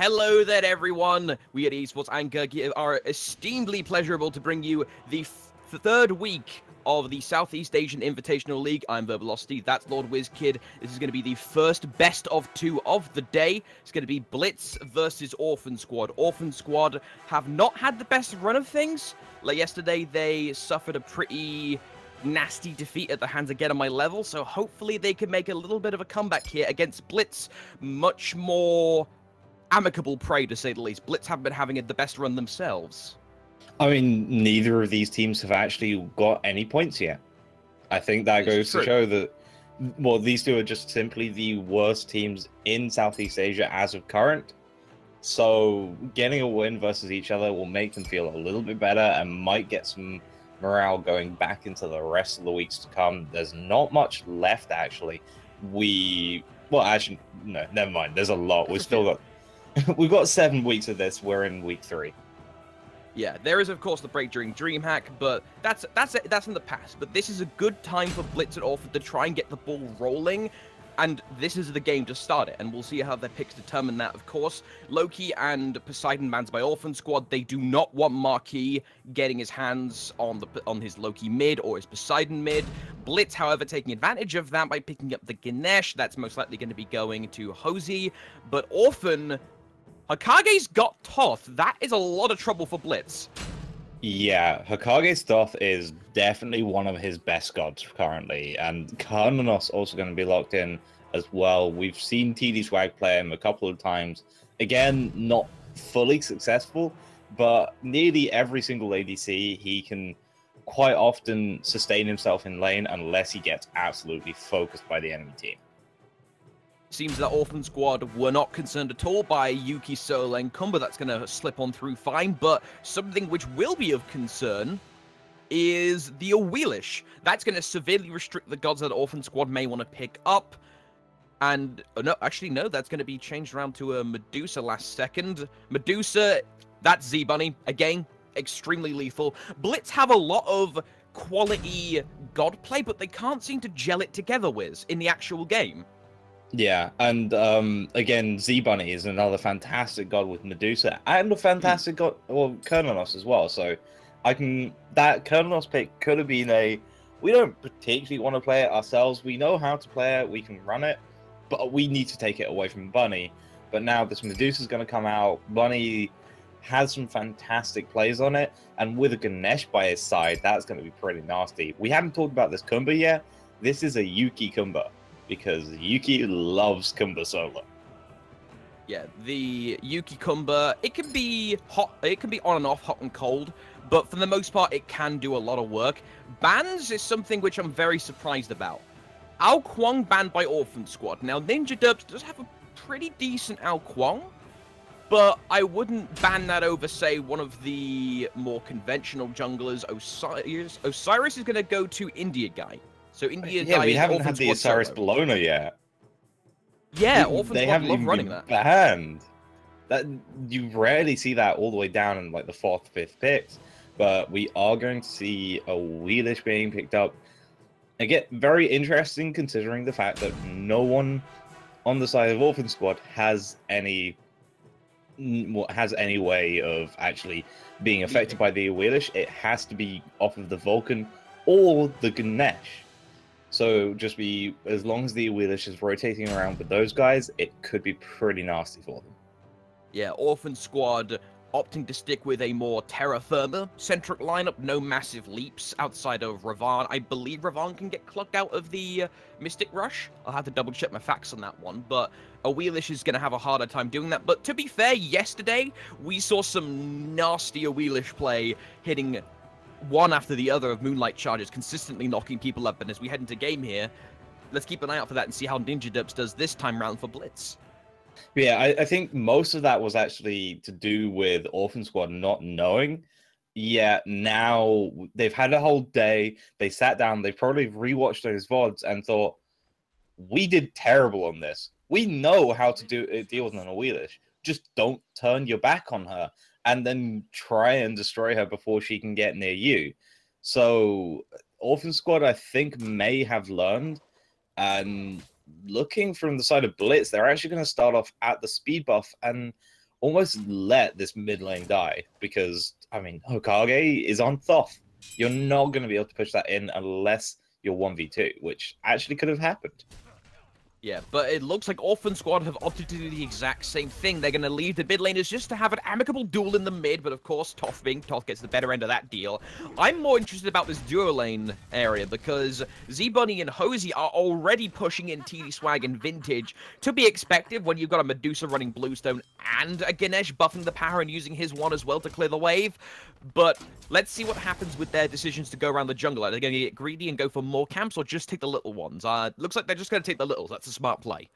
Hello there, everyone. We at Esports Anchor are esteemedly pleasurable to bring you the third week of the Southeast Asian Invitational League. I'm Verbalocity, that's Lord WizKid. This is going to be the first best of two of the day. It's going to be Blitz versus Orphan Squad. Orphan Squad have not had the best run of things. Like yesterday, they suffered a pretty nasty defeat at the hands of Get On My Level, so hopefully they can make a little bit of a comeback here against Blitz. Much more amicable prey, to say the least. Blitz haven't been having the best run themselves. I mean, neither of these teams have actually got any points yet. I think that goes to show that, well, these two are just simply the worst teams in Southeast Asia as of current. So getting a win versus each other will make them feel a little bit better and might get some morale going back into the rest of the weeks to come. There's not much left, actually. Well, actually, no, never mind. There's a lot. We've still got... We've got 7 weeks of this. We're in week 3. Yeah, there is of course the break during DreamHack, but that's in the past. But this is a good time for Blitz and Orphan to try and get the ball rolling, and this is the game to start it. And we'll see how their picks determine that. Of course, Loki and Poseidon bans by Orphan Squad. They do not want Marquis getting his hands on his Loki mid or his Poseidon mid. Blitz, however, taking advantage of that by picking up the Ganesh. That's most likely going to be going to Hosey, but Orphan, Hokage's got Toth. That is a lot of trouble for Blitz. Yeah, Hokage's Toth is definitely one of his best gods currently, and Karnanos also going to be locked in as well. We've seen TD Swag play him a couple of times. Again, not fully successful, but nearly every single ADC, he can quite often sustain himself in lane unless he gets absolutely focused by the enemy team. Seems that Orphan Squad were not concerned at all by Yuki solo lane combo. That's going to slip on through fine, but something which will be of concern is the Awelish. That's going to severely restrict the gods that Orphan Squad may want to pick up. And, no, actually, no, that's going to be changed around to a Medusa last second. Medusa, that's Z-Bunny. Again, extremely lethal. Blitz have a lot of quality god play, but they can't seem to gel it together with in the actual game. Yeah, and again, Z-Bunny is another fantastic god with Medusa, and a fantastic god, well, Kernanos as well. So that Kernanos pick could have been we don't particularly want to play it ourselves. We know how to play it, we can run it, but we need to take it away from Bunny. But now this Medusa's going to come out. Bunny has some fantastic plays on it, and with a Ganesh by his side, that's going to be pretty nasty. We haven't talked about this Kumba yet. This is a Yuki Kumba, because Yuki loves Kumba solo. Yeah, the Yuki Kumba, it can be hot, it can be on and off, hot and cold, but for the most part, it can do a lot of work. Bans is something which I'm very surprised about. Ao Kuang banned by Orphan Squad. Now, Ninja Dubs does have a pretty decent Ao Kuang, but I wouldn't ban that over, say, one of the more conventional junglers. Osiris is going to go to India Guy. So India, yeah, we haven't had the Osiris Bologna yet. Yeah, Orphan they Squad haven't love even running been that. banned. That you rarely see that all the way down in like the 4th, 5th picks, but we are going to see a Wheelish being picked up. Again, very interesting considering the fact that no one on the side of Orphan Squad has any way of actually being affected by the Wheelish. It has to be off of the Vulcan or the Ganesh. So just as long as the Wheelish is rotating around with those guys, it could be pretty nasty for them. Yeah, Orphan Squad opting to stick with a more terra firma centric lineup, no massive leaps outside of Ravan. I believe Ravan can get clucked out of the Mystic Rush. I'll have to double check my facts on that one, but Awelish is going to have a harder time doing that. But to be fair, yesterday we saw some nasty Awelish play hitting one after the other of Moonlight charges, consistently knocking people up. And as we head into game here, let's keep an eye out for that and see how Ninja Dubs does this time round for Blitz. Yeah, I think most of that was actually to do with Orphan Squad not knowing. Yeah, now they've had a whole day. They sat down, they probably rewatched those VODs and thought, we did terrible on this. We know how to deal with an Awelish. Just don't turn your back on her and then try and destroy her before she can get near you. So Orphan Squad, I think, may have learned, and looking from the side of Blitz, they're actually going to start off at the speed buff, and almost let this mid lane die because, I mean, Hokage is on Thoth. You're not going to be able to push that in unless you're 1v2, which actually could have happened. Yeah, but it looks like Orphan Squad have opted to do the exact same thing. They're going to leave the mid laners just to have an amicable duel in the mid, but of course, Toth gets the better end of that deal. I'm more interested about this duo lane area because Z-Bunny and Hosey are already pushing in TD Swag and Vintage. To be expected when you've got a Medusa running Bluestone and a Ganesh buffing the power and using his one as well to clear the wave. But let's see what happens with their decisions to go around the jungle. Are they going to get greedy and go for more camps or just take the little ones? Looks like they're just going to take the littles. That's a smart play.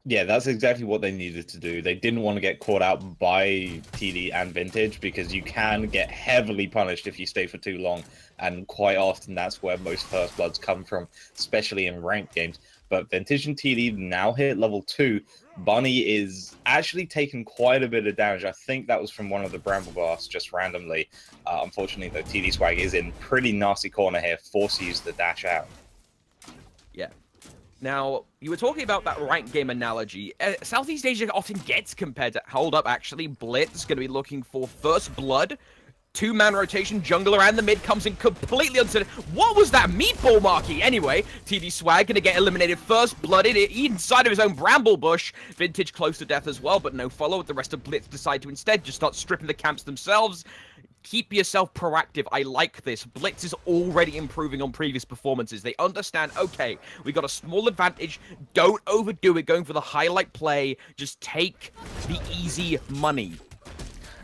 Yeah, that's exactly what they needed to do. They didn't want to get caught out by TD and Vintage because you can get heavily punished if you stay for too long. And quite often that's where most First Bloods come from, especially in ranked games. But Vintage and TD now hit level 2. Bunny is actually taking quite a bit of damage. I think that was from one of the Bramble Blasts just randomly. Unfortunately, though, TD Swag is in pretty nasty corner here, forced to use the dash out. Yeah. Now, you were talking about that ranked game analogy. Southeast Asia often gets compared to... Hold up, actually. Blitz going to be looking for First Blood. 2-man rotation, jungler and the mid comes in completely uncertain. What was that meatball marquee? Anyway, TD Swag gonna get eliminated first, blooded inside of his own bramble bush. Vintage close to death as well, but no follow. The rest of Blitz decide to instead just start stripping the camps themselves. Keep yourself proactive. I like this. Blitz is already improving on previous performances. They understand, okay, we got a small advantage. Don't overdo it going for the highlight play. Just take the easy money.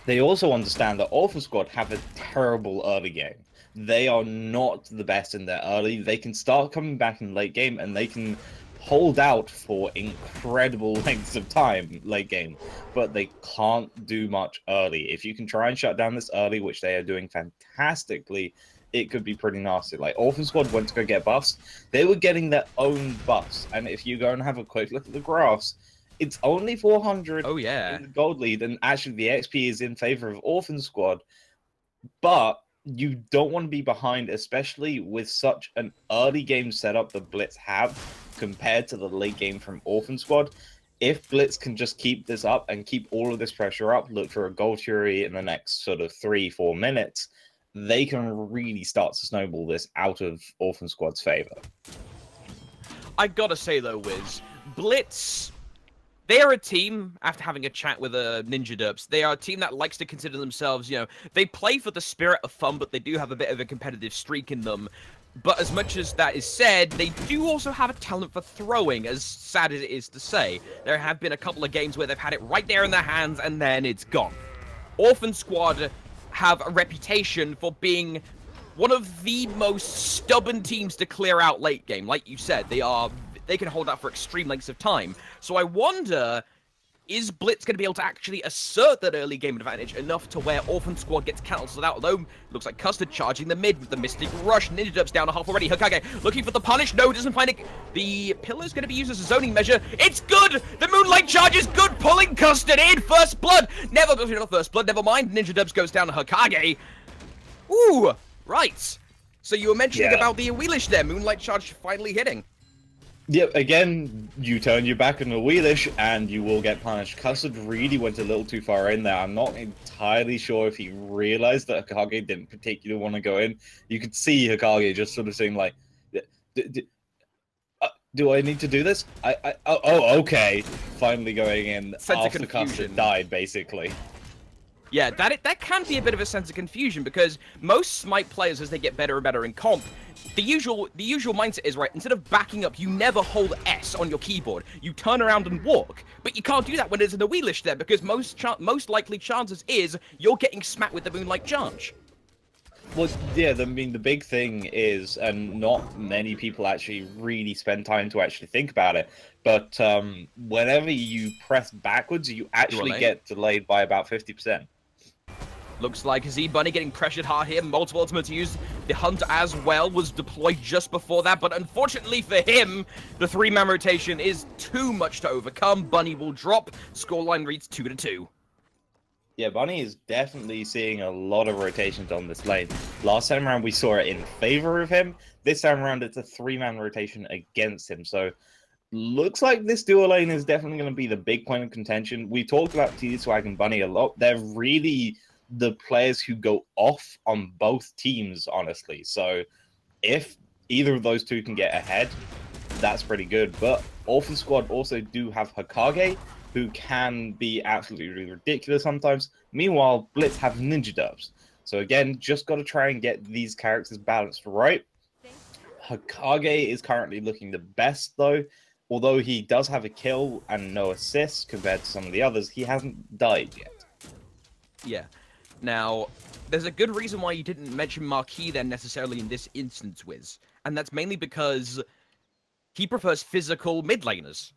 They also understand that Orphan Squad have a terrible early game. They are not the best in their early. They can start coming back in late game, and they can hold out for incredible lengths of time late game, but they can't do much early. If you can try and shut down this early, which they are doing fantastically, it could be pretty nasty. Like, Orphan Squad went to go get buffs. They were getting their own buffs, and if you go and have a quick look at the graphs, it's only 400 in the gold lead, and actually the XP is in favor of Orphan Squad. But you don't want to be behind, especially with such an early game setup that Blitz have compared to the late game from Orphan Squad. If Blitz can just keep this up and keep all of this pressure up, look for a Gold Fury in the next sort of 3-4 minutes, they can really start to snowball this out of Orphan Squad's favor. I gotta say though, Wiz, Blitz... They are a team, after having a chat with Ninja Derps, they are a team that likes to consider themselves, you know, they play for the spirit of fun, but they do have a bit of a competitive streak in them. But as much as that is said, they do also have a talent for throwing, as sad as it is to say. There have been a couple of games where they've had it right there in their hands, and then it's gone. Orphan Squad have a reputation for being one of the most stubborn teams to clear out late game. Like you said, they can hold out for extreme lengths of time. So I wonder, is Blitz going to be able to actually assert that early game advantage enough to where Orphan Squad gets cancelled out? Although, looks like Custard charging the mid with the Mystic Rush. Ninja Derp's down a half already. Hokage looking for the punish. No, doesn't find it. The pillar's going to be used as a zoning measure. It's good! The Moonlight Charge is good, pulling Custard in. First Blood. Not First Blood, never mind. Ninja Derps goes down to Hokage. Ooh, right. So you were mentioning about the Wheelish there. Moonlight Charge finally hitting. Yep, again, you turn your back on the Wheelish and you will get punished. Custard really went a little too far in there. I'm not entirely sure if he realized that Hokage didn't particularly want to go in. You could see Hokage just sort of saying like, do I need to do this? Oh, okay. Finally going in after Custard died, basically. Yeah, that can be a bit of a sense of confusion because most Smite players, as they get better and better in comp, the usual mindset is, right, instead of backing up, you never hold S on your keyboard. You turn around and walk. But you can't do that when there's an Wheelish there because most likely chances is you're getting smacked with the Moonlight Charge. Well, yeah, I mean, the big thing is, and not many people actually really spend time to actually think about it, but whenever you press backwards, you actually get delayed by about 50%. Looks like Z-Bunny getting pressured hard here. Multiple ultimates used. The Hunt as well was deployed just before that, but unfortunately for him, the 3-man rotation is too much to overcome. Bunny will drop. Scoreline reads 2-2. Yeah, Bunny is definitely seeing a lot of rotations on this lane. Last time around, we saw it in favor of him. This time around, it's a 3-man rotation against him. So Looks like this duo lane is definitely going to be the big point of contention. We talked about TD Swag and Bunny a lot. They're really the players who go off on both teams, honestly. So if either of those two can get ahead, that's pretty good. But Orphan Squad also do have Hokage, who can be absolutely ridiculous sometimes. Meanwhile, Blitz have Ninja Dubs. So again, just got to try and get these characters balanced right. Hokage is currently looking the best, though. Although he does have a kill and no assists compared to some of the others, he hasn't died yet. Yeah. Now, there's a good reason why you didn't mention Marquis then necessarily in this instance, Wiz. And that's mainly because he prefers physical mid laners.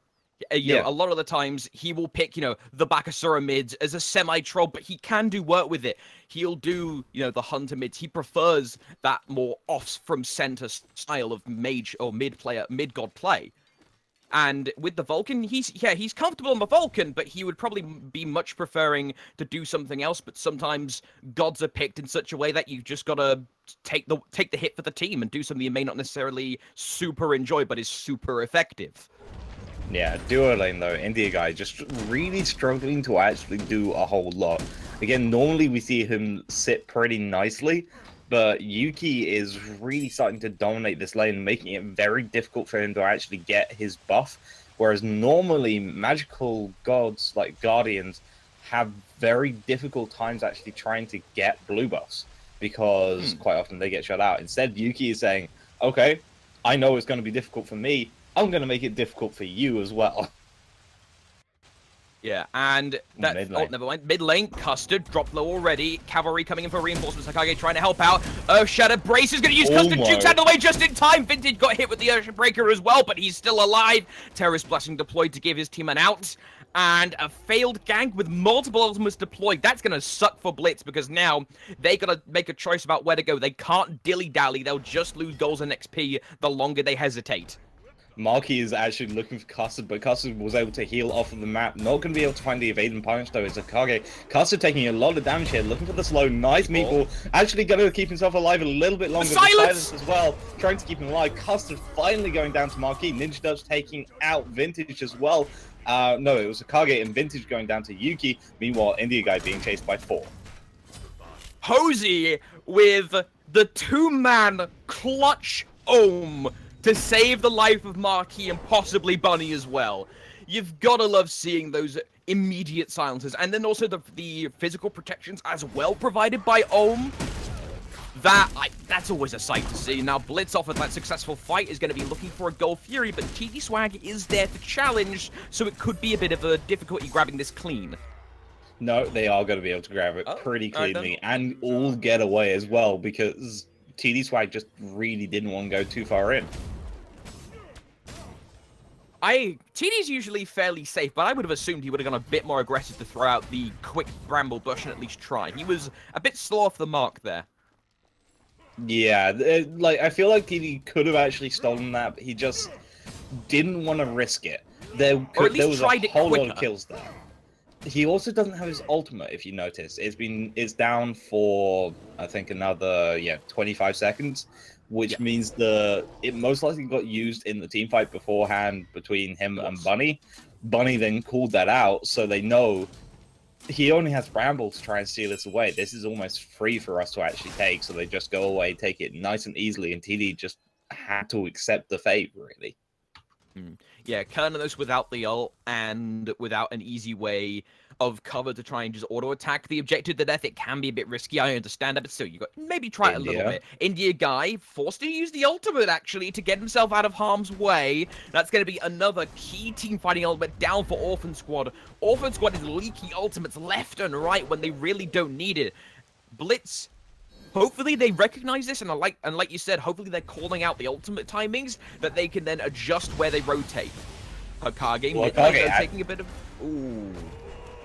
You know, a lot of the times he will pick, you know, the Bakasura mids as a semi-troll, but he can do work with it. He'll do, you know, the Hunter mids. He prefers that more off from center style of mage or mid god play. And with the Vulcan, he's comfortable on the Vulcan, but he would probably be much preferring to do something else. But sometimes gods are picked in such a way that you just gotta take the hit for the team and do something you may not necessarily super enjoy, but is super effective. Yeah, duo lane though, India guy just really struggling to actually do a whole lot. Again, normally we see him sit pretty nicely, but Yuki is really starting to dominate this lane, making it very difficult for him to actually get his buff. Whereas normally magical gods like Guardians have very difficult times actually trying to get blue buffs, because quite often they get shut out. Instead, Yuki is saying, okay, I know it's going to be difficult for me, I'm going to make it difficult for you as well. Yeah, and that... Oh, never mind. Mid lane, Custard, dropped low already. Cavalry coming in for reinforcements. Hokage trying to help out. Earthshatter Brace is going to use Custard. Jukes out of the way just in time. Vintage got hit with the Earthbreaker as well, but he's still alive. Terrorist Blessing deployed to give his team an out. And a failed gank with multiple ultimates deployed. That's going to suck for Blitz, because now they got to make a choice about where to go. They can't dilly-dally. They'll just lose goals and XP the longer they hesitate. Marquis is actually looking for Custard, but Custard was able to heal off of the map. Not going to be able to find the evade and punish, though. It's Hokage. Custard taking a lot of damage here, looking for the slow. Nice meatball. Actually going to keep himself alive a little bit longer. Silence as well, trying to keep him alive. Custard finally going down to Marquis. Ninja Dubs taking out Vintage as well. No, it was Hokage and Vintage going down to Yuki. Meanwhile, India guy being chased by 4. Hosey with the two-man clutch Ohm to save the life of Marquis and possibly Bunny as well. You've got to love seeing those immediate silences. And then also the physical protections as well provided by Ohm. That's always a sight to see. Now, Blitz off of that successful fight is going to be looking for a Gold Fury, but TD Swag is there to challenge, so it could be a bit of a difficulty grabbing this clean. No, they are going to be able to grab it pretty cleanly and all get away as well, because TD Swag just really didn't want to go too far in. TD's usually fairly safe, but I would have assumed he would have gone a bit more aggressive to throw out the quick Bramble Bush and at least try. He was a bit slow off the mark there. Yeah, I feel like TD could have actually stolen that, but he just didn't want to risk it. There was a whole lot of kills there. He also doesn't have his ultimate, if you notice. It's down for, I think, another 25 seconds, which means it most likely got used in the team fight beforehand between him and Bunny. Bunny then called that out, so they know he only has Bramble to try and steal this away. This is almost free for us to actually take, so they just go away, take it nice and easily, and TD just had to accept the fate, really. Yeah, Kernos without the ult and without an easy way of cover to try and just auto-attack the objective to death, it can be a bit risky, I understand that, but still, you got maybe try it a little bit. India guy forced to use the ultimate, actually, to get himself out of harm's way. That's going to be another key team fighting ultimate down for Orphan Squad. Orphan Squad is leaking ultimates left and right when they really don't need it. Blitz, hopefully they recognize this, and like you said, hopefully they're calling out the ultimate timings that they can then adjust where they rotate. Hokage taking a bit of... Ooh.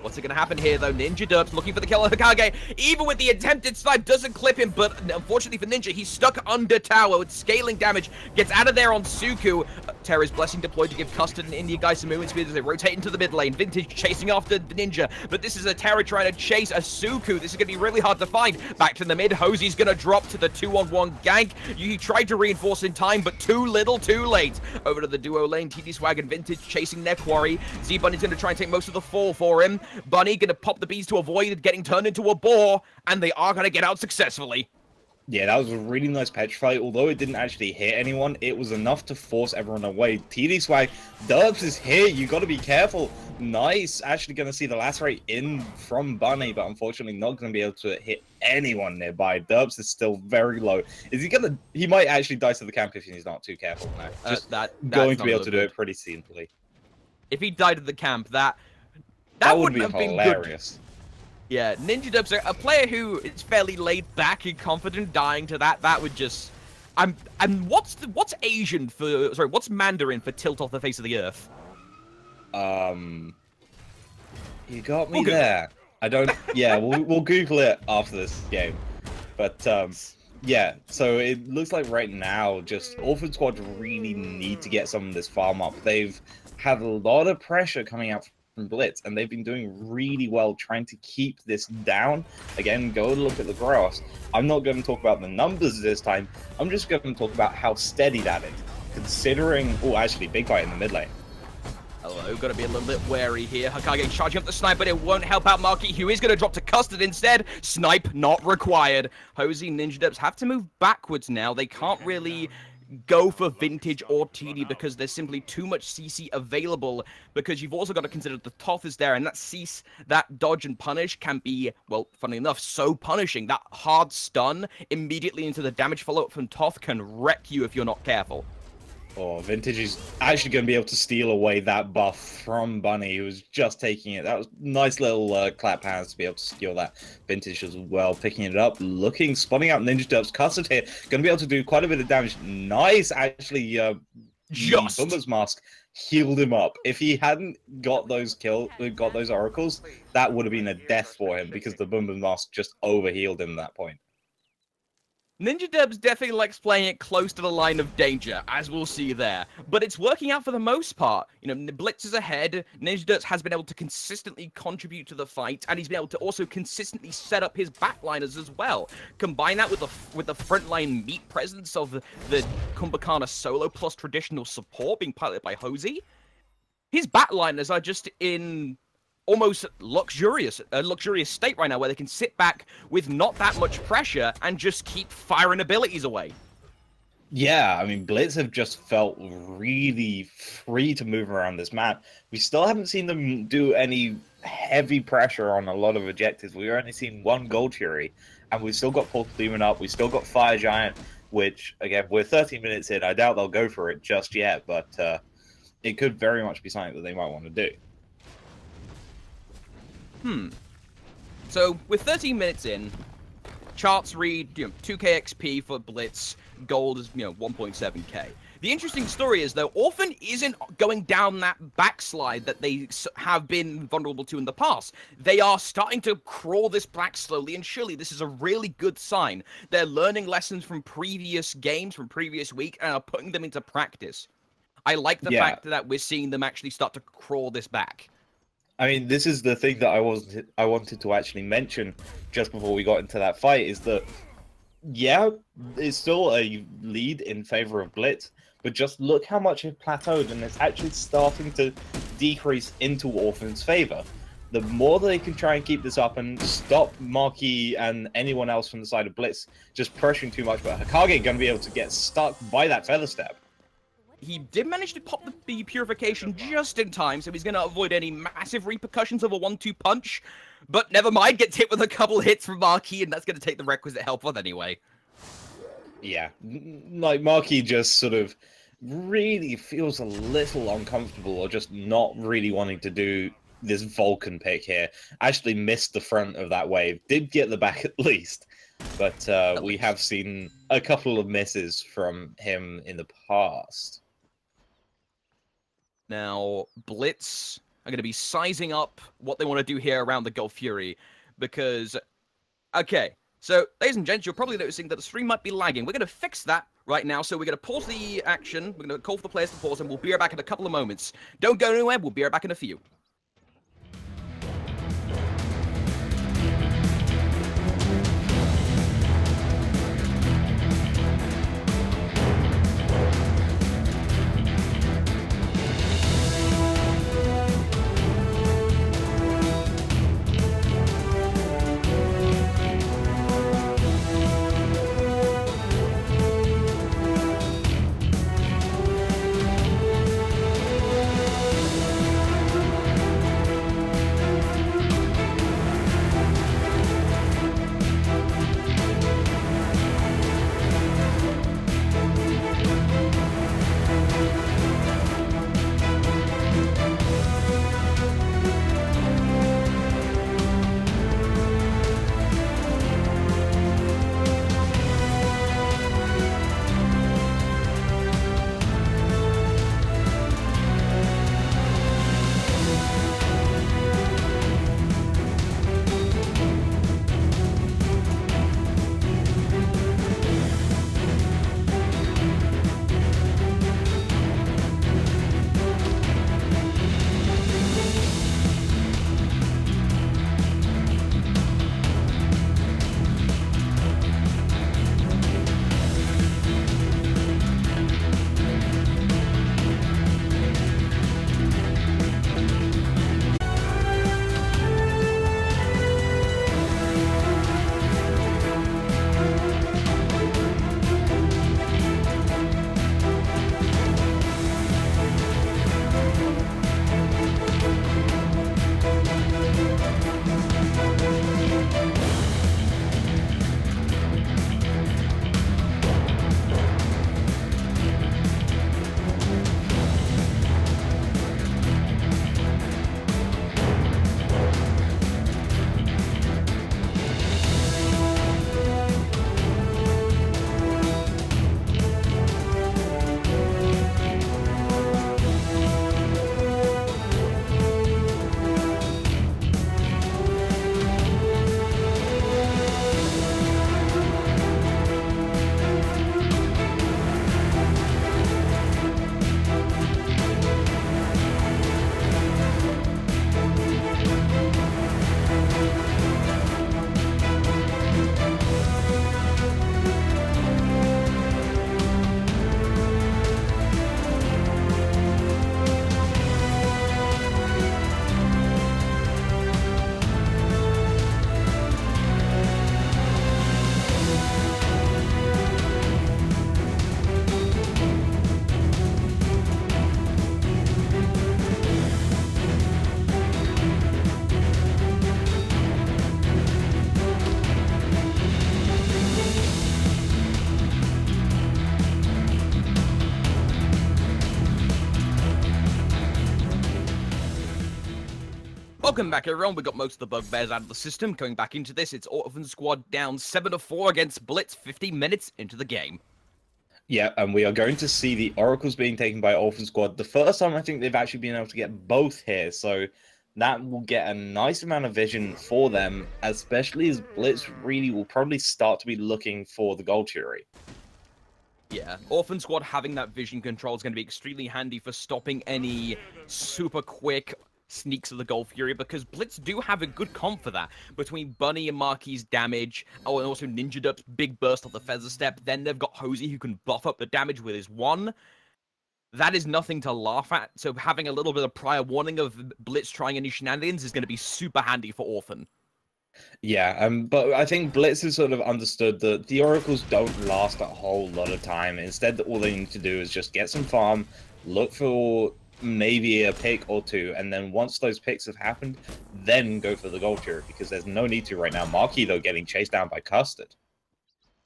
What's going to happen here, though? Ninja Derps looking for the kill on Hokage. Even with the attempted snipe, doesn't clip him, but unfortunately for Ninja, he's stuck under tower with scaling damage. Gets out of there on Suku. Terra's Blessing deployed to give Custard and India guys some movement speed as they rotate into the mid lane. Vintage chasing after the Ninja, but this is a Terra trying to chase a Suku. This is going to be really hard to find. Back to the mid. Hosey's going to drop to the 2-on-1 gank. He tried to reinforce in time, but too little, too late. Over to the duo lane. TD Swag and Vintage chasing their quarry. Z-Bunny's going to try and take most of the fall for him. Bunny going to pop the bees to avoid getting turned into a boar, and they are going to get out successfully. Yeah, that was a really nice petrify. Although it didn't actually hit anyone, it was enough to force everyone away. TD Swag, Derps is here. You got to be careful. Nice. Actually going to see the lacerate in from Bunny, but unfortunately not going to be able to hit anyone nearby. Derps is still very low. Is he going to... He might actually die to the camp if he's not too careful now. Just going to be able to do it pretty simply. If he died at the camp, that would be have hilarious. Been good. Yeah, Ninja Dubs, a player who is fairly laid back and confident, dying to that would just... And what's Asian for... Sorry, what's Mandarin for tilt off the face of the earth? You got me there. I don't... Yeah, we'll Google it after this game. But, yeah, so it looks like right now, just Orphan Squad really need to get some of this farm up. They've had a lot of pressure coming out from Blitz, and they've been doing really well trying to keep this down. Again, go look at the graphs. I'm not going to talk about the numbers this time. I'm just going to talk about how steady that is. Considering... Oh, actually, big fight in the mid lane. Hello, got to be a little bit wary here. Hokage charging up the snipe, but it won't help out Marky, who is going to drop to Custard instead. Snipe not required. Hosey, Ninja Dubs have to move backwards now. They can't really go for Vintage or TD because there's simply too much CC available, because you've also got to consider the Toth is there, and that cease, that dodge and punish can be, well, funny enough, so punishing. That hard stun immediately into the damage follow-up from Toth can wreck you if you're not careful. Oh, Vintage is actually going to be able to steal away that buff from Bunny, who was just taking it. That was nice little clap hands to be able to steal that. Vintage as well, picking it up, spawning out Ninja Dubs. Custard here, going to be able to do quite a bit of damage. Nice, actually, Bumba's Mask healed him up. If he hadn't got those oracles, that would have been a death for him, because the Bumba's Mask just overhealed him at that point. Ninja Dubs definitely likes playing it close to the line of danger, as we'll see there. But it's working out for the most part. You know, Blitz is ahead. Ninja Dubs has been able to consistently contribute to the fight, and he's been able to also consistently set up his backliners as well. Combine that with the frontline meat presence of the Kumbhakana solo plus traditional support being piloted by Hosey. His backliners are just in almost luxurious state right now, where they can sit back with not that much pressure and just keep firing abilities away. Yeah, I mean, Blitz have just felt really free to move around this map. We still haven't seen them do any heavy pressure on a lot of objectives. We've only seen one Gold Fury, and we've still got Portal Demon up. We've still got Fire Giant, which, again, we're 13 minutes in. I doubt they'll go for it just yet, but it could very much be something that they might want to do. So, with 13 minutes in, charts read, 2k XP for Blitz, gold is, 1.7k. The interesting story is, though, Orphan isn't going down that backslide that they have been vulnerable to in the past. They are starting to crawl this back slowly and surely. This is a really good sign. They're learning lessons from previous games, from previous week, and are putting them into practice. I like the fact that we're seeing them actually start to crawl this back. I mean, this is the thing that I wanted to actually mention just before we got into that fight, is that, yeah, it's still a lead in favor of Blitz, but just look how much it plateaued, and it's actually starting to decrease into Orphan's favor. The more they can try and keep this up and stop Marquis and anyone else from the side of Blitz just pressuring too much, but Hokage going to be able to get stuck by that Feather Step. He did manage to pop the purification just in time, so he's going to avoid any massive repercussions of a 1-2 punch. But never mind, gets hit with a couple hits from Marquis, and that's going to take the requisite help on anyway. Yeah, like Marquis just sort of really feels a little uncomfortable, or just not really wanting to do this Vulcan pick here. Actually missed the front of that wave, did get the back at least. But we have seen a couple of misses from him in the past. Now, Blitz are going to be sizing up what they want to do here around the Gulf Fury. Because, okay, so, ladies and gents, you're probably noticing that the stream might be lagging. We're going to fix that right now, so we're going to pause the action. We're going to call for the players to pause, and we'll be right back in a couple of moments. Don't go anywhere, we'll be right back in a few. Welcome back, everyone. We got most of the bugbears out of the system. Coming back into this, it's Orphan Squad down 7-4 against Blitz 50 minutes into the game. Yeah, and we are going to see the Oracles being taken by Orphan Squad. The first time I think they've actually been able to get both here, so that will get a nice amount of vision for them, especially as Blitz really will probably start to be looking for the Gold Fury. Yeah, Orphan Squad having that vision control is going to be extremely handy for stopping any super quick sneaks of the Gold Fury, because Blitz do have a good comp for that. Between Bunny and Marquis' damage, oh, and also Ninja Dup's big burst of the Feather Step, then they've got Hosey who can buff up the damage with his one. That is nothing to laugh at, so having a little bit of prior warning of Blitz trying any shenanigans is going to be super handy for Orphan. Yeah, but I think Blitz has sort of understood that the Oracles don't last a whole lot of time. Instead, all they need to do is just get some farm, look for maybe a pick or two, and then once those picks have happened, then go for the Gold Fury, because there's no need to right now. Marquis, though, getting chased down by Custard.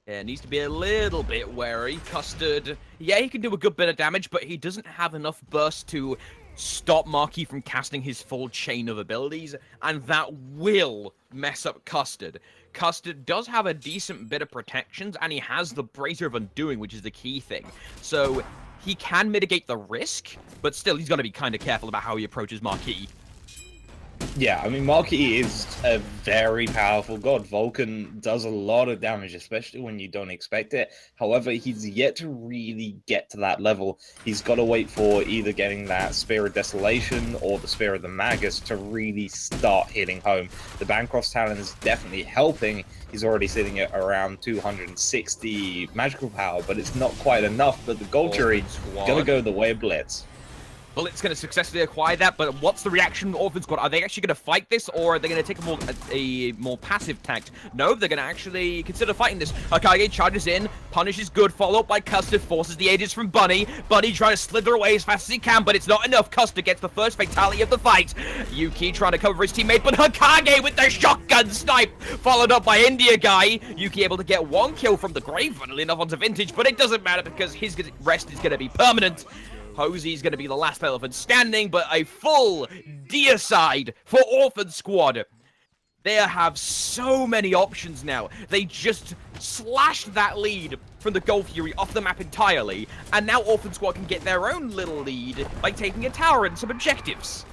Yeah, needs to be a little bit wary. Custard, yeah, he can do a good bit of damage, but he doesn't have enough burst to stop Marquis from casting his full chain of abilities, and that will mess up Custard. Custard does have a decent bit of protections, and he has the Brazier of Undoing, which is the key thing. So he can mitigate the risk, but still, he's got to be kind of careful about how he approaches Marquis. Yeah, I mean, Marquis is a very powerful god. Vulcan does a lot of damage, especially when you don't expect it. However, he's yet to really get to that level. He's got to wait for either getting that Spear of Desolation or the Spear of the Magus to really start hitting home. The Bancroft's Talon is definitely helping. He's already sitting at around 260 magical power, but it's not quite enough. But the Gold Jury is going to go the way of Blitz. Blitz going to successfully acquire that, but what's the reaction of Orphan Squad? Are they actually going to fight this, or are they going to take a more passive tact? No, they're going to actually consider fighting this. Hokage charges in, punishes good, followed up by Custard, forces the Aegis from Bunny. Bunny trying to slither away as fast as he can, but it's not enough. Custard gets the first fatality of the fight. Yuki trying to cover his teammate, but Hokage with the shotgun snipe, followed up by India Guy. Yuki able to get one kill from the grave, funnily enough, onto Vintage, but it doesn't matter because his rest is going to be permanent. Hosey's going to be the last elephant standing, but a full deicide for Orphan Squad. They have so many options now. They just slashed that lead from the Gold Fury off the map entirely, and now Orphan Squad can get their own little lead by taking a tower and some objectives.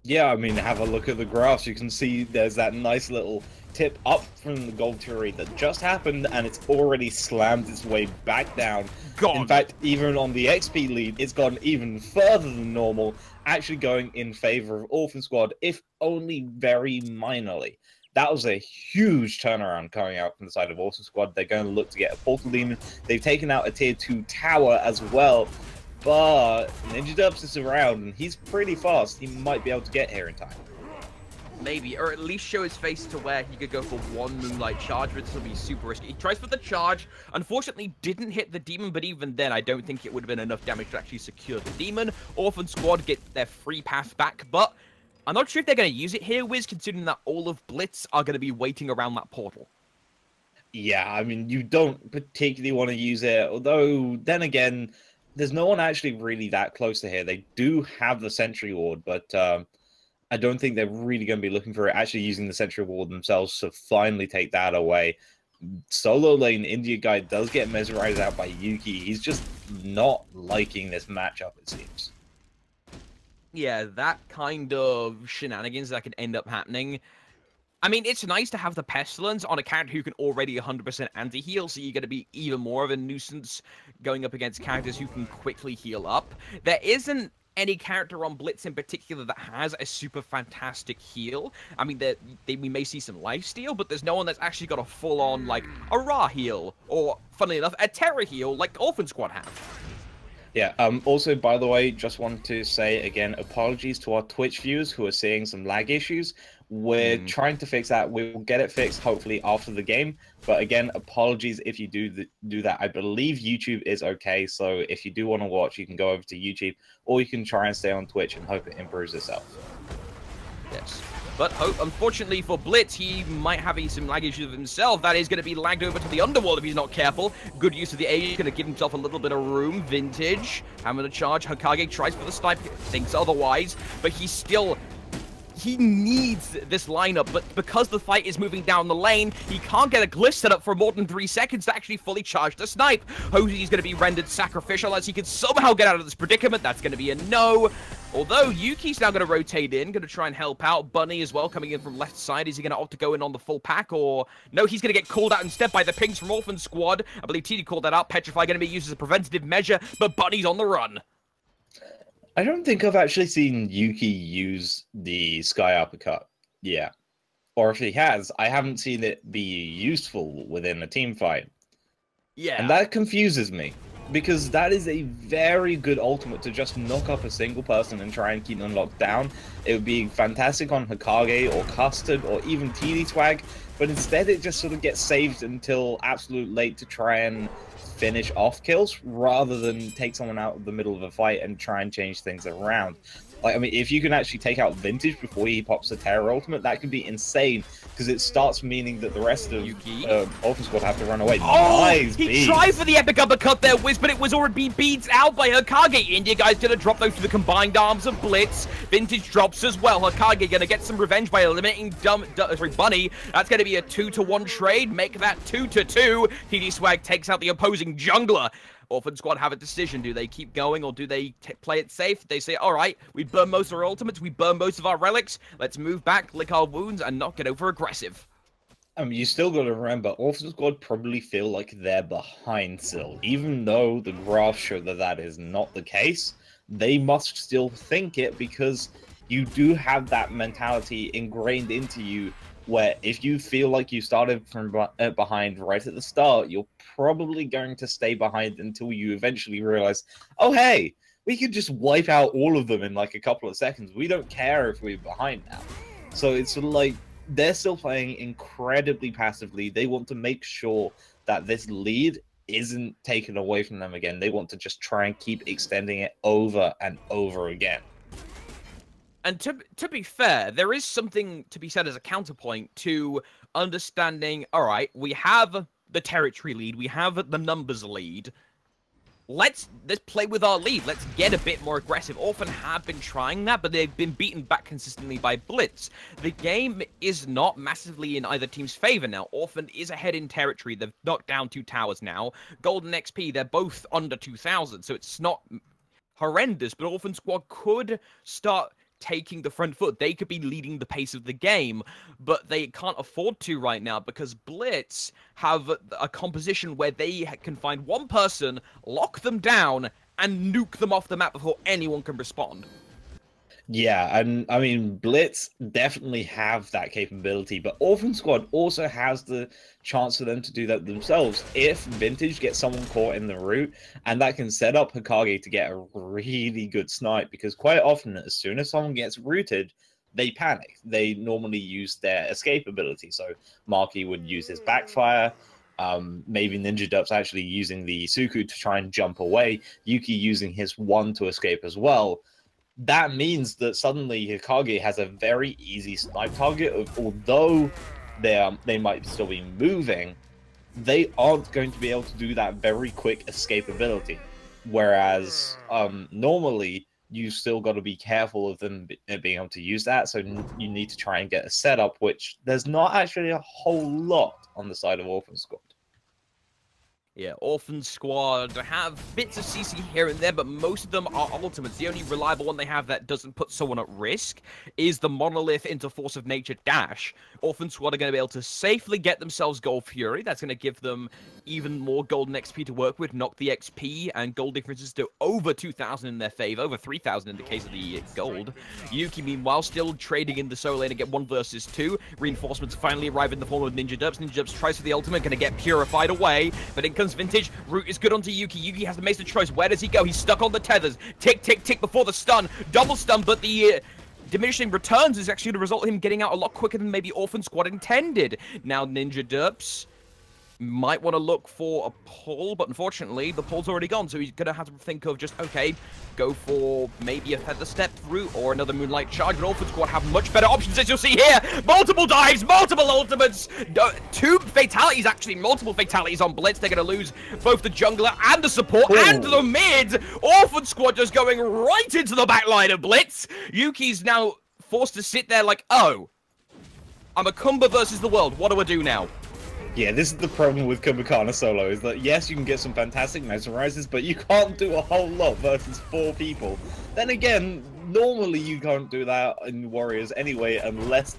Yeah, I mean, have a look at the graphs. You can see there's that nice little tip up from the Gold Fury that just happened, and it's already slammed its way back down. God. In fact, even on the XP lead, it's gone even further than normal, actually going in favor of Orphan Squad, if only very minorly. That was a huge turnaround coming out from the side of Orphan Squad. They're going to look to get a Portal Demon. They've taken out a Tier 2 tower as well, but Ninja Dubs is around, and he's pretty fast. He might be able to get here in time. Maybe, or at least show his face to where he could go for one Moonlight Charge, but this will be super risky. He tries for the charge, unfortunately didn't hit the Demon, but even then I don't think it would have been enough damage to actually secure the Demon. Orphan Squad get their free path back, but I'm not sure if they're going to use it here, Wiz, considering that all of Blitz are going to be waiting around that portal. Yeah, I mean, you don't particularly want to use it, although, then again, there's no one actually really that close to here. They do have the Sentry Ward, but I don't think they're really going to be looking for it, actually using the Sentry Ward themselves to finally take that away. Solo lane India Guy does get mesmerized out by Yuki. He's just not liking this matchup, it seems. Yeah, that kind of shenanigans that can end up happening. I mean, it's nice to have the Pestilence on a character who can already 100% anti-heal, so you're going to be even more of a nuisance going up against characters who can quickly heal up. There isn't any character on Blitz in particular that has a super fantastic heal. I mean, we may see some lifesteal, but there's no one that's actually got a full-on, like, a Ra heal, or, funnily enough, a Terra heal like Orphan Squad have. Yeah, also, by the way, just want to say again, apologies to our Twitch viewers who are seeing some lag issues. We're trying to fix that. We will get it fixed, hopefully, after the game. But again, apologies if you do that. I believe YouTube is okay, so if you do want to watch, you can go over to YouTube, or you can try and stay on Twitch and hope it improves itself. Yes. But unfortunately for Blitz, he might have some lag issues himself. That is going to be lagged over to the underworld if he's not careful. Good use of the A, going to give himself a little bit of room. Vintage, hammer to charge. Hokage tries for the snipe, thinks otherwise, but he's still... He needs this lineup, but because the fight is moving down the lane, he can't get a glyph set up for more than 3 seconds to actually fully charge the snipe. Hosey's going to be rendered sacrificial as he can somehow get out of this predicament. That's going to be a no. Although Yuki's now going to rotate in, going to try and help out. Bunny as well coming in from left side. Is he going to opt to go in on the full pack, or no, he's going to get called out instead by the pings from Orphan Squad. I believe TD called that out. Petrify going to be used as a preventative measure, but Bunny's on the run. I don't think I've actually seen Yuki use the Sky Uppercut. Yeah. Or if he has, I haven't seen it be useful within a team fight. Yeah. And that confuses me, because that is a very good ultimate to just knock up a single person and try and keep them locked down. It would be fantastic on Hokage or Custard or even TD Swag, but instead it just sort of gets saved until absolute late to try and finish off kills rather than take someone out of the middle of a fight and try and change things around. Like, I mean, if you can actually take out Vintage before he pops the Terror Ultimate, that could be insane, because it starts meaning that the rest of Orphan Squad have to run away. Oh, nice he beads. tried for the epic uppercut there, Wiz, but it was already beads out by Hokage. India Guy's gonna drop those to the combined arms of Blitz. Vintage drops as well. Hokage gonna get some revenge by eliminating Bunny. That's gonna be a 2-to-1 trade. Make that 2-to-2. TD Swag takes out the opposing jungler. Orphan Squad have a decision. Do they keep going or do they play it safe? They say, all right, we burn most of our ultimates, we burn most of our relics. Let's move back, lick our wounds, and not get over aggressive. You still got to remember, Orphan Squad probably feel like they're behind still. Even though the graphs show that that is not the case, they must still think it because you do have that mentality ingrained into you where if you feel like you started from behind right at the start, you're probably going to stay behind until you eventually realize, oh, hey, we could just wipe out all of them in like a couple of seconds. We don't care if we're behind now. So it's sort of like, they're still playing incredibly passively. They want to make sure that this lead isn't taken away from them again. They want to just try and keep extending it over and over again. And to be fair, there is something to be said as a counterpoint to understanding, all right, we have the territory lead, we have the numbers lead. Let's play with our lead. Let's get a bit more aggressive. Orphan have been trying that, but they've been beaten back consistently by Blitz. The game is not massively in either team's favor now. Orphan is ahead in territory. They've knocked down 2 towers now. Golden XP, they're both under 2,000, so it's not horrendous, but Orphan Squad could start taking the front foot. They could be leading the pace of the game, but they can't afford to right now because Blitz have a composition where they can find one person, lock them down, and nuke them off the map before anyone can respond. Yeah, and I mean, Blitz definitely have that capability, but Orphan Squad also has the chance for them to do that themselves if Vintage gets someone caught in the route, and that can set up Hokage to get a really good snipe, because quite often, as soon as someone gets rooted, they panic. They normally use their escape ability, so Marky would use his backfire, maybe Ninja Dup's actually using the Suku to try and jump away, Yuki using his one to escape as well. That means that suddenly Hokage has a very easy snipe target. Although they might still be moving, they aren't going to be able to do that very quick escape ability. Whereas normally you still got to be careful of them being able to use that. So you need to try and get a setup, which there's not actually a whole lot on the side of Orphan Squad. Yeah, Orphan Squad have bits of CC here and there, but most of them are ultimates. The only reliable one they have that doesn't put someone at risk is the Monolith into Force of Nature dash. Orphan Squad are going to be able to safely get themselves Gold Fury. That's going to give them even more golden XP to work with, knock the XP and gold differences to over 2,000 in their favor, over 3,000 in the case of the gold. Yuki, meanwhile, still trading in the solo lane to get 1 versus 2. Reinforcements finally arrive in the form of Ninja Dubs. Ninja Dubs tries for the ultimate, going to get purified away, but in comes Vintage. Root is good onto Yuki. Yuki has to make the choice. Where does he go? He's stuck on the tethers. Tick, tick, tick before the stun. Double stun, but the diminishing returns is actually going to result in him getting out a lot quicker than maybe Orphan Squad intended. Now Ninja Derps might want to look for a pull, but unfortunately the pull's already gone, so he's going to have to think of just, okay, go for maybe a Feather Step route or another Moonlight Charge, but Orphan Squad have much better options, as you'll see here. Multiple dives, multiple ultimates, 2 fatalities, actually, multiple fatalities on Blitz. They're going to lose both the jungler and the support and the mid. Orphan Squad just going right into the back line of Blitz. Yuki's now forced to sit there like, oh, I'm a Kumba versus the world. What do I do now? Yeah, this is the problem with Kumbhakana solo, is that yes, you can get some fantastic mesmerizers, but you can't do a whole lot versus 4 people. Then again, normally you can't do that in Warriors anyway, unless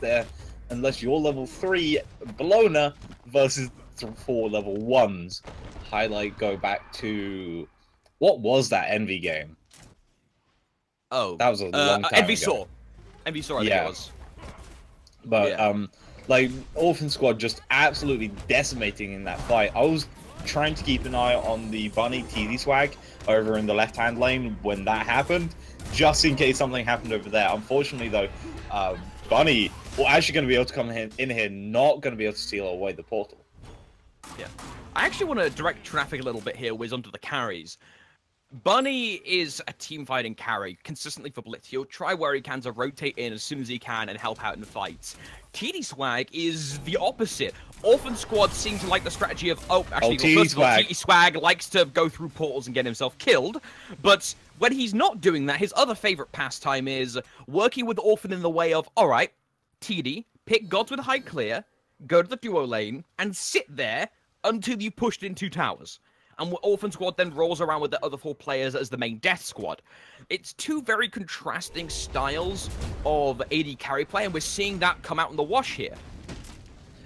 you're level 3 Bologna versus 4 level 1s. Highlight go back to... What was that Envy game? Oh. That was a long time Envy ago. Saw. Envy Saw, I think it was. But, yeah. Like, Orphan Squad just absolutely decimating in that fight. I was trying to keep an eye on the Bunny TD swag over in the left-hand lane when that happened, just in case something happened over there. Unfortunately, though, Bunny, well, actually going to be able to come in here, not going to be able to steal away the portal. Yeah. I actually want to direct traffic a little bit here, Wiz, onto the carries. Bunny is a team-fighting carry, consistently for Blitz. He'll try where he can to rotate in as soon as he can and help out in fights. TD Swag is the opposite. Orphan Squad seem to like the strategy of, first of all, TD Swag likes to go through portals and get himself killed, but when he's not doing that, his other favorite pastime is working with Orphan in the way of, alright, TD, pick gods with high clear, go to the duo lane, and sit there until you pushed in 2 towers. and Orphan Squad then rolls around with the other 4 players as the main Death Squad. It's 2 very contrasting styles of AD carry play, and we're seeing that come out in the wash here.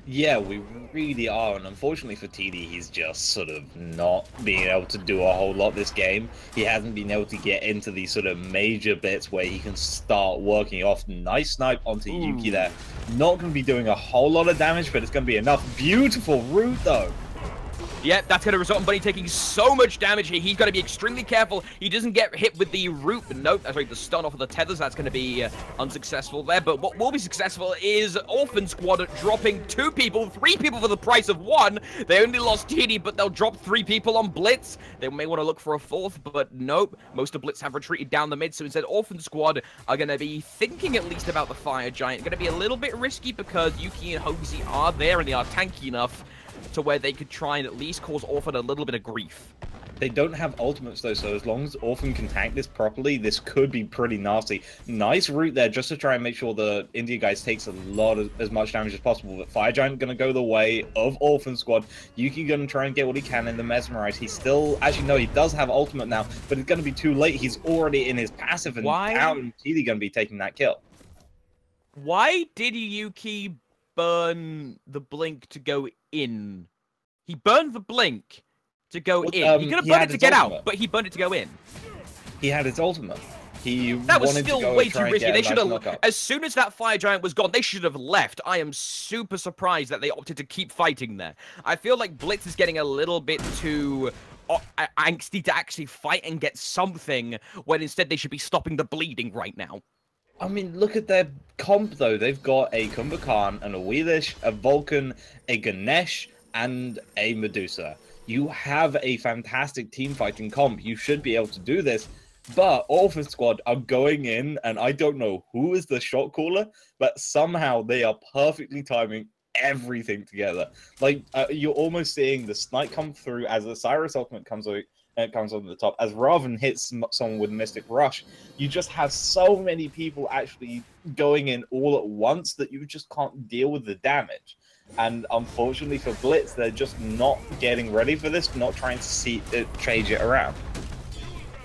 Yeah, we really are, and unfortunately for TD, he's just sort of not being able to do a whole lot this game. He hasn't been able to get into these sort of major bits where he can start working off. Nice snipe onto Yuki there. Not going to be doing a whole lot of damage, but it's going to be enough. Beautiful root, though. Yeah, that's going to result in Bunny taking so much damage here. He's got to be extremely careful. He doesn't get hit with the root. Nope, sorry, the stun off of the tethers. That's going to be unsuccessful there. But what will be successful is Orphan Squad dropping 2 people, 3 people for the price of 1. They only lost TD, but they'll drop 3 people on Blitz. They may want to look for a 4th, but nope. Most of Blitz have retreated down the mid, so instead Orphan Squad are going to be thinking at least about the Fire Giant. Going to be a little bit risky because Yuki and Hosey are there and they are tanky enough to where they could try and at least cause Orphan a little bit of grief. They don't have ultimates though, so as long as Orphan can tank this properly, this could be pretty nasty. Nice route there just to try and make sure the India guys takes as much damage as possible. But Fire Giant going to go the way of Orphan Squad. Yuki going to try and get what he can in the Mesmerize. He still, actually no, he does have ultimate now, but it's going to be too late. He's already in his passive, and Town TD going to be taking that kill. Why did Yuki burn the blink to go in? He burned the blink to go in. He could have burned it to get out, but he burned it to go in. He had his ultimate. That was still way too risky. They should have, as soon as that Fire Giant was gone, they should have left. I am super surprised that they opted to keep fighting there. I feel like Blitz is getting a little bit too angsty to actually fight and get something, when instead they should be stopping the bleeding right now. I mean, look at their comp, though. They've got a Kumbhakarn, and a Wheelish, a Vulcan, a Ganesh, and a Medusa. You have a fantastic team fighting comp. You should be able to do this. But Orphan Squad are going in, and I don't know who is the shot caller, but somehow they are perfectly timing everything together. Like, you're almost seeing the snipe come through as the Cyrus ultimate comes out. And it comes on the top. As Raven hits someone with Mystic Rush, you just have so many people actually going in all at once that you just can't deal with the damage. And unfortunately for Blitz, they're just not getting ready for this, not trying to change it around.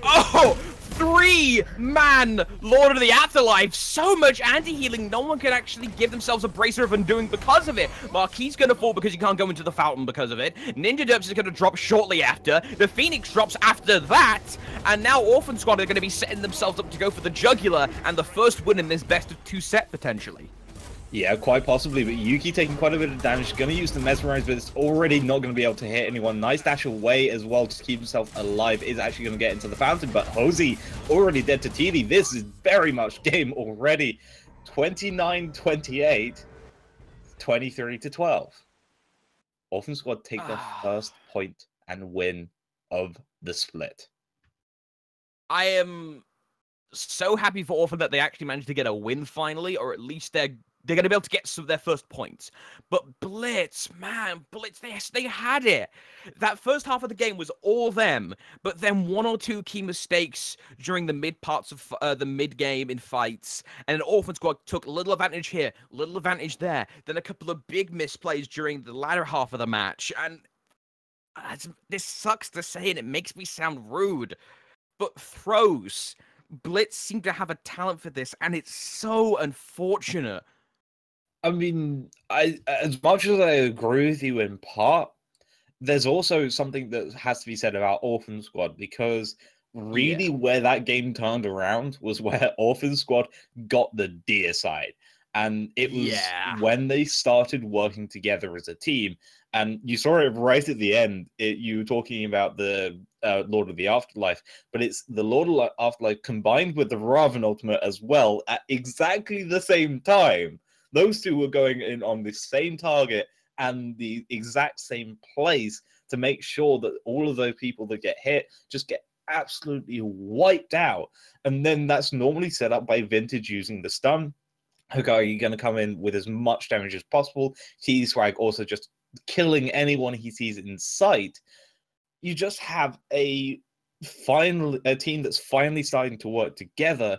Oh! 3-man Lord of the Afterlife. So much anti-healing. No one can actually give themselves a bracer of undoing because of it. Marquis going to fall because he can't go into the fountain because of it. Ninja Derps is going to drop shortly after. The Phoenix drops after that. And now Orphan Squad are going to be setting themselves up to go for the Jugular and the first win in this best of 2 set, potentially. Yeah, quite possibly, but Yuki taking quite a bit of damage. Going to use the Mesmerize, but it's already not going to be able to hit anyone. Nice dash away as well to keep himself alive. Is actually going to get into the fountain, but Hosey already dead to TD. This is very much game already. 29-28, 23-12. Orphan Squad take their first point and win of the split. I am so happy for Orphan that they actually managed to get a win finally, or at least they're going to be able to get some of their first points. But Blitz, man, Blitz, they had it. That first half of the game was all them, but then 1 or 2 key mistakes during the mid parts of the mid game in fights, and Orphan Squad took a little advantage here, little advantage there, then a couple of big misplays during the latter half of the match, and this sucks to say, and it makes me sound rude, but throws. Blitz seem to have a talent for this, and it's so unfortunate. I mean, as much as I agree with you in part, there's also something that has to be said about Orphan Squad, because really where that game turned around was where Orphan Squad got the deer side. And it was when they started working together as a team. And you saw it right at the end. You were talking about the Lord of the Afterlife, but it's the Lord of the Afterlife combined with the Raven Ultimate as well at exactly the same time. Those two were going in on the same target and the exact same place to make sure that all of those people that get hit just get absolutely wiped out. And then that's normally set up by Vintage using the stun. Okay, you're going to come in with as much damage as possible. T-Swag also just killing anyone he sees in sight. You just have a team that's finally starting to work together.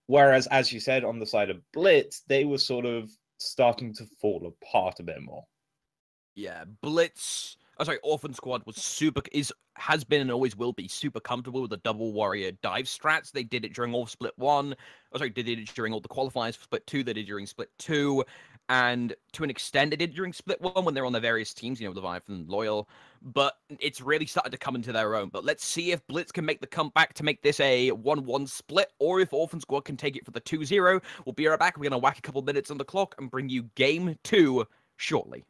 Whereas, as you said, on the side of Blitz, they were sort of starting to fall apart a bit more. Yeah, Blitz Oh, sorry, Orphan Squad has been and always will be super comfortable with the double warrior dive strats. They did it during all Split 1. Oh, sorry, they did it during all the qualifiers for Split 2. They did it during Split 2. And to an extent, they did it during Split 1 when they're on their various teams, Leviathan and Loyal. But it's really started to come into their own. But let's see if Blitz can make the comeback to make this a 1-1 split, or if Orphan Squad can take it for the 2-0. We'll be right back. We're going to whack a couple minutes on the clock and bring you Game 2 shortly.